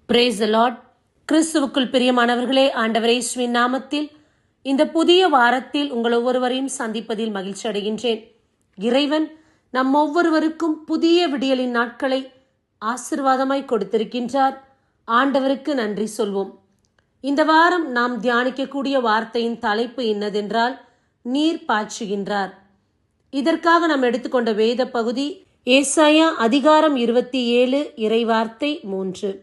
Praise the Lord. கிறிஸ்துவுக்குள் பிரியமானவர்களே, ஆண்டவர் இயேசுவின் நாமத்தில் இந்த புதிய வாரத்தில் உங்கள் ஒவ்வொருவரையும் சந்திப்பதில் மகிழ்ச்சி அடைகின்றேன். இறைவன் நம் ஒவ்வொருவருக்கும் புதிய விடியலின் நாட்களை ஆசீர்வாதமாய் கொடுத்திருக்கின்றார். ஆண்டவருக்கு நன்றி சொல்வோம். இந்த வாரம் நாம் தியானிக்கக்கூடிய வார்த்தையின் தலைப்பு என்னதென்றால், நீர் பாய்ச்சுகின்றார். இதற்காக நாம் எடுத்துக்கொண்ட வேத பகுதி ஏசாயா அதிகாரம் 27 இறைவார்த்தை 3.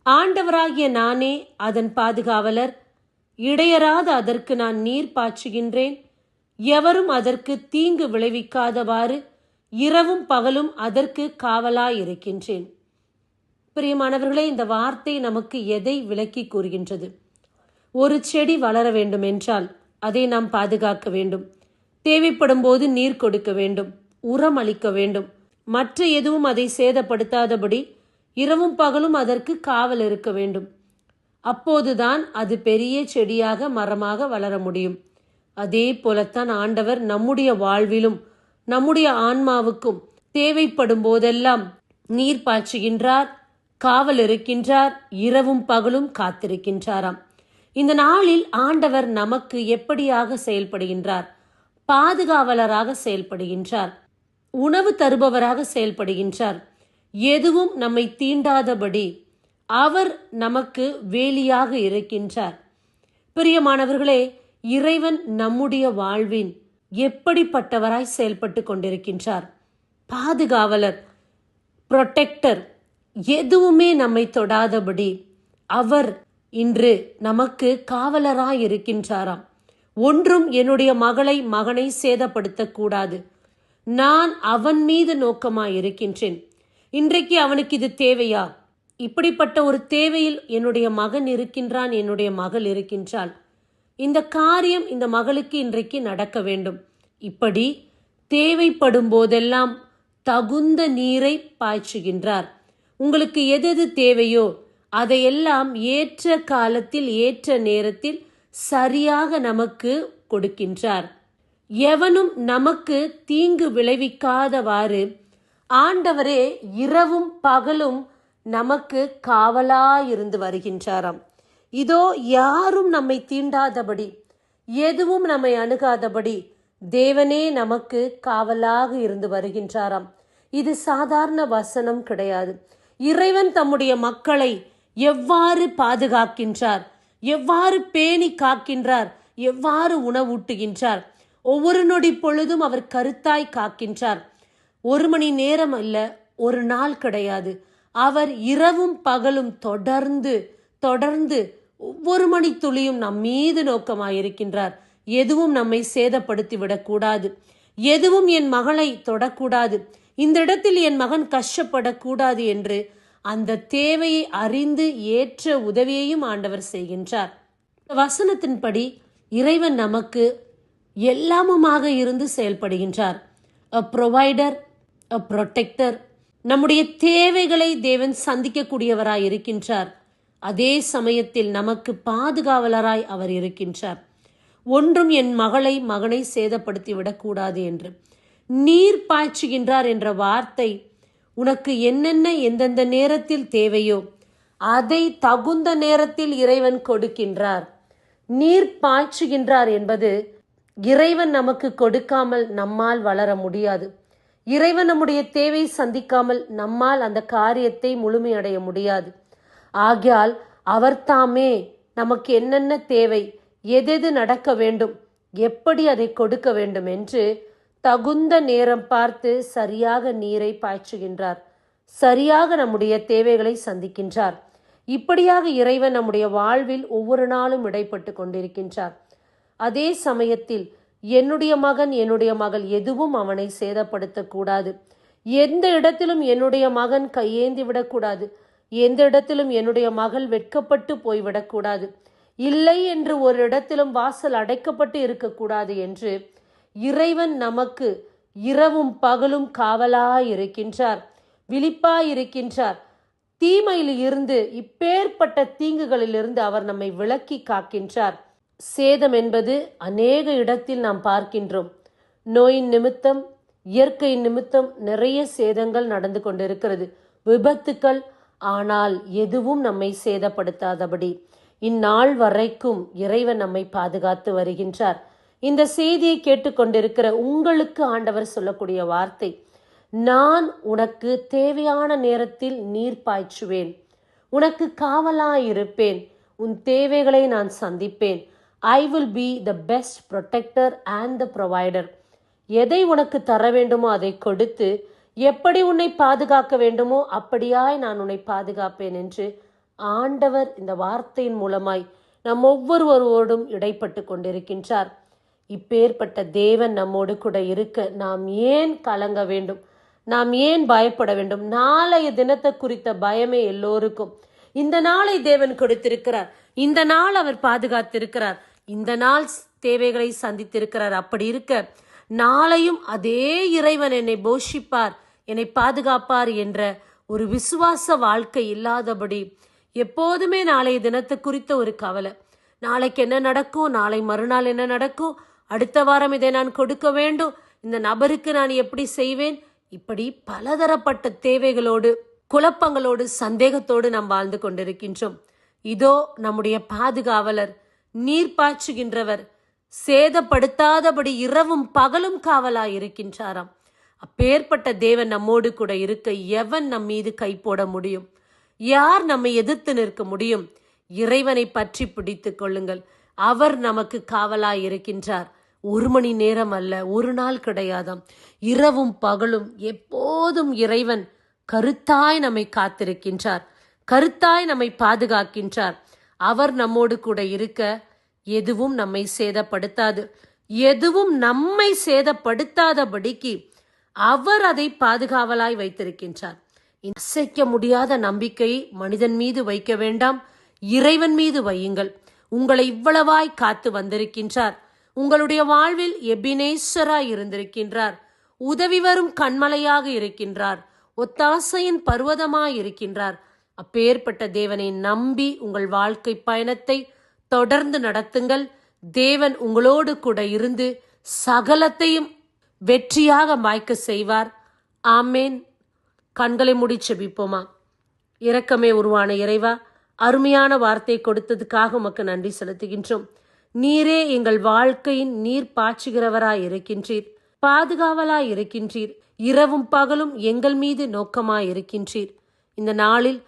ஆண்டவராகிய நானே அதன் பாதுகாவலர், இடையராத அதற்கு நான் நீர் பாய்ச்சுகின்றேன். எவரும் அதற்கு தீங்கு விளைவிக்காதவாறு இரவும் பகலும் அதற்கு காவலாயிருக்கின்றேன். பிரியமானவர்களே, இந்த வார்த்தை நமக்கு எதை விளக்கி கூறுகின்றது? ஒரு செடி வளர வேண்டும் என்றால் அதை நாம் பாதுகாக்க வேண்டும். தேவைப்படும் போது நீர் கொடுக்க வேண்டும், உரம் அளிக்க வேண்டும். மற்ற எதுவும் அதை சேதப்படுத்தாதபடி இரவும் பகலும் அதற்கு காவல் இருக்க வேண்டும். அப்போதுதான் அது பெரிய செடியாக மரமாக வளர முடியும். அதே போலத்தான் ஆண்டவர் நம்முடைய வாழ்விலும் நம்முடைய ஆன்மாவுக்கும் தேவைப்படும் போதெல்லாம் நீர் பாய்ச்சுகின்றார், காவல் இருக்கின்றார், இரவும் பகலும் காத்திருக்கின்றாராம். இந்த நாளில் ஆண்டவர் நமக்கு எப்படியாக செயல்படுகின்றார்? பாதுகாவலராக செயல்படுகின்றார், உணவு தருபவராக செயல்படுகின்றார். எதுவும் நம்மை தீண்டாதபடி அவர் நமக்கு வேலியாக இருக்கின்றார். பிரியமானவர்களே, இறைவன் நம்முடைய வாழ்வின் எப்படிப்பட்டவராய் செயல்பட்டு கொண்டிருக்கின்றார்? பாதுகாவலர், புரொடெக்டர். எதுவுமே நம்மை தொடாதபடி அவர் இன்று நமக்கு காவலராய் இருக்கின்றாராம். ஒன்றும் என்னுடைய மகனை சேதப்படுத்தக்கூடாது. நான் அவன் மீது நோக்கமாய் இருக்கின்றேன். இன்றைக்கு அவனுக்கு இது தேவையா? இப்படிப்பட்ட ஒரு தேவையில் என்னுடைய மகன் இருக்கின்றான், என்னுடைய மகள் இருக்கின்றாள். இந்த காரியம் இந்த மகளுக்கு இன்றைக்கு நடக்க வேண்டும். இப்படி தேவைப்படும் போதெல்லாம் தகுந்த நீரை பாய்ச்சுகின்றார். உங்களுக்கு எது தேவையோ அதையெல்லாம் ஏற்ற காலத்தில் ஏற்ற நேரத்தில் சரியாக நமக்கு கொடுக்கின்றார். எவனும் நமக்கு தீங்கு விளைவிக்காதவாறு ஆண்டவரே இரவும் பகலும் நமக்கு காவலாயிருந்து வருகின்றாராம். இதோ யாரும் நம்மை தீண்டாதபடி, எதுவும் நம்மை அணுகாதபடி தேவனே நமக்கு காவலாக இருந்து வருகின்றாராம். இது சாதாரண வசனம் கிடையாது. இறைவன் தம்முடைய மக்களை எவ்வாறு பாதுகாக்கின்றார், எவ்வாறு பேணி காக்கின்றார், எவ்வாறு உணவூட்டுகின்றார். ஒவ்வொரு நொடி பொழுதும் அவர் கருத்தாய் காக்கின்றார். 1 மணி நேரம் அல்ல, ஒரு நாள் கிடையாது. அவர் இரவும் பகலும் தொடர்ந்து ஒவ்வொரு மணி துளியும் நம் மீது நோக்கமாயிருக்கின்றார். எதுவும் நம்மை சேதப்படுத்தி விடக்கூடாது, எதுவும் என் மகளை தொடக்கூடாது, இந்த இடத்தில் என் மகன் கஷ்டப்படக்கூடாது என்று அந்த தேவையை அறிந்து ஏற்ற உதவியையும் ஆண்டவர் செய்கின்றார். வசனத்தின்படி இறைவன் நமக்கு எல்லாமுமாக இருந்து செயல்படுகின்றார். a provider, a protector. நம்முடைய தேவைகளை தேவன் சந்திக்கக்கூடியவராய் இருக்கின்றார். அதே சமயத்தில் நமக்கு பாதுகாவலராய் அவர் இருக்கின்றார். ஒன்றும் என் மகனை சேதப்படுத்தி விடக்கூடாது என்று நீர் பாய்ச்சுகின்றார் என்ற வார்த்தை உனக்கு என்னென்ன எந்தெந்த நேரத்தில் தேவையோ அதை தகுந்த நேரத்தில் இறைவன் கொடுக்கின்றார். நீர் பாய்ச்சுகின்றார் என்பது இறைவன் நமக்கு கொடுக்காமல் நம்மால் வளர முடியாது. இறைவன் நம்முடைய தேவை சந்திக்காமல் நம்மால் அந்த காரியத்தை முழுமையடைய முடியாது. ஆகையால் அவர் தாமே நமக்கு என்னென்ன தேவை, எது நடக்க வேண்டும், எப்படி அதை கொடுக்க வேண்டும் என்று தகுந்த நேரம் பார்த்து சரியாக நீரை பாய்ச்சுகின்றார். சரியாக நம்முடைய தேவைகளை சந்திக்கின்றார். இப்படியாக இறைவன் நம்முடைய வாழ்வில் ஒவ்வொரு நாளும் இடைப்பட்டு கொண்டிருக்கின்றார். அதே சமயத்தில் என்னுடைய மகன், என்னுடைய மகள் எதுவும் அவனை சேதப்படுத்தக்கூடாது. எந்த இடத்திலும் என்னுடைய மகன் கையேந்தி விடக்கூடாது. எந்த இடத்திலும் என்னுடைய மகள் வெட்கப்பட்டு போய்விடக்கூடாது. இல்லை என்று ஒரு இடத்திலும் வாசல் அடைக்கப்பட்டு இருக்கக்கூடாது என்று இறைவன் நமக்கு இரவும் பகலும் காவலாயிருக்கின்றார், விழிப்பாயிருக்கின்றார். தீமையில் இருந்து, இப்பேற்பட்ட தீங்குகளிலிருந்து அவர் நம்மை விலக்கி காக்கின்றார். சேதம் என்பது அநேக இடத்தில் நாம் பார்க்கின்றோம். நோயின் நிமித்தம், இயற்கை நிமித்தம் நிறைய சேதங்கள் நடந்து கொண்டிருக்கிறது. விபத்துக்கள், ஆனால் எதுவும் நம்மை சேதப்படுத்தாதபடி இந்நாள் வரைக்கும் இறைவன் நம்மை பாதுகாத்து வருகின்றார். இந்த செய்தியை கேட்டுக்கொண்டிருக்கிற உங்களுக்கு ஆண்டவர் சொல்லக்கூடிய வார்த்தை, நான் உனக்கு தேவையான நேரத்தில் நீர் பாய்ச்சுவேன், உனக்கு காவலாயிருப்பேன், உன் தேவைகளை நான் சந்திப்பேன். I will be the best protector and the provider. எதை உனக்கு தர வேண்டுமோ அதை கொடுத்து, எப்படி உன்னை பாதுகாக்க வேண்டுமோ அப்படியாய் நான் உன்னை பாதுகாப்பேன் என்று ஆண்டவர் இந்த வார்த்தையின் மூலமாய் நம் ஒவ்வொருவரோடும் இடைப்பட்டு கொண்டிருக்கின்றார். இப்பேற்பட்ட தேவன் நம்மோடு கூட இருக்க நாம் ஏன் கலங்க வேண்டும்? நாம் ஏன் பயப்பட வேண்டும்? நாளைய தினத்தை குறித்த பயமே எல்லோருக்கும். இந்த நாளை தேவன் கொடுத்திருக்கிறார், இந்த நாள் அவர் பாதுகாத்திருக்கிறார், இந்த நாள் தேவைகளை சந்தித்திருக்கிறார். அப்படி இருக்க நாளையும் அதே இறைவன் என்னை போஷிப்பார், என்னை பாதுகாப்பார் என்ற ஒரு விசுவாச வாழ்க்கை இல்லாதபடி எப்போதுமே நாளைய தினத்தை குறித்த ஒரு கவலை, நாளைக்கு என்ன நடக்கும், நாளை மறுநாள் என்ன நடக்கும், அடுத்த வாரம் இதை நான் கொடுக்க வேண்டும், இந்த நபருக்கு நான் எப்படி செய்வேன், இப்படி பலதரப்பட்ட தேவைகளோடு, குழப்பங்களோடு, சந்தேகத்தோடு நாம் வாழ்ந்து கொண்டிருக்கின்றோம். இதோ நம்முடைய பாதுகாவலர், நீர் பாய்ச்சுகின்றவர், சேதப்படுத்தாதபடி இரவும் பகலும் காவலாய் இருக்கின்றாராம். அப்பேற்பட்ட தேவன் நம்மோடு கூட இருக்க எவன் நம் மீது கை போட முடியும்? யார் நம்மை எதிர்த்து நிற்க முடியும்? இறைவனை பற்றி பிடித்து கொள்ளுங்கள். அவர் நமக்கு காவலாய் இருக்கின்றார். 1 மணி நேரம் அல்ல, ஒரு நாள் கிடையாதாம், இரவும் பகலும் எப்போதும் இறைவன் கருத்தாய் நம்மை காத்திருக்கின்றார், கருத்தாய் நம்மை பாதுகாக்கின்றார். அவர் நம்மோடு கூட இருக்க எதுவும் நம்மை சேதப்படுத்தாது. எதுவும் நம்மை சேதப்படுத்தாதபடிக்கு அவர் அதை பாதுகாவலாய் வைத்திருக்கின்றார். அசைக்க முடியாத நம்பிக்கை மனிதன் மீது வைக்க வேண்டாம், இறைவன் மீது வையுங்கள். உங்களை இவ்வளவாய் காத்து வந்திருக்கின்றார். உங்களுடைய வாழ்வில் எபினேசராய் இருந்திருக்கின்றார். உதவி வரும் கண்மலையாக இருக்கின்றார். ஒத்தாசையின் பர்வதமாய் இருக்கின்றார். அப்பேற்பட்ட தேவனை நம்பி உங்கள் வாழ்க்கை பயணத்தை தொடர்ந்து நடத்துங்கள். தேவன் உங்களோடு கூட இருந்து சகலத்தையும் வெற்றியாக மாய்க்க செய்வார். ஆமேன். கண்களை மூடி செபிப்போமா. இரக்கமே உருவான இறைவா, அருமையான வார்த்தை கொடுத்ததுக்காக உமக்கு நன்றி செலுத்துகின்றோம். நீரே எங்கள் வாழ்க்கையின் நீர் பாய்ச்சுகிறவராய் இருக்கின்றீர், பாதுகாவலாய் இருக்கின்றீர், இரவும் பகலும் எங்கள் மீது நோக்கமாய் இருக்கின்றீர். இந்த நாளில்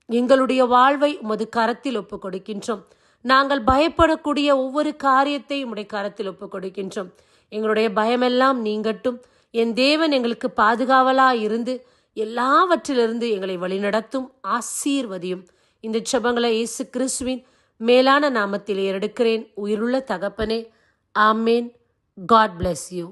எங்களுடைய வாழ்வை உமது கரத்தில் ஒப்புக் கொடுக்கின்றோம். நாங்கள் பயப்படக்கூடிய ஒவ்வொரு காரியத்தை உம்முடைய கரத்தில் ஒப்புக் கொடுக்கின்றோம். எங்களுடைய பயமெல்லாம் நீங்கட்டும். என் தேவன் எங்களுக்கு பாதுகாவலாய் இருந்து எல்லாவற்றிலிருந்து எங்களை வழிநடத்தும், ஆசீர்வதியும். இந்த ஜெபங்களை இயேசு கிறிஸ்துவின் மேலான நாமத்தில் ஏறெடுக்கிறேன். உயிருள்ள தகப்பனே, ஆமேன். God bless you.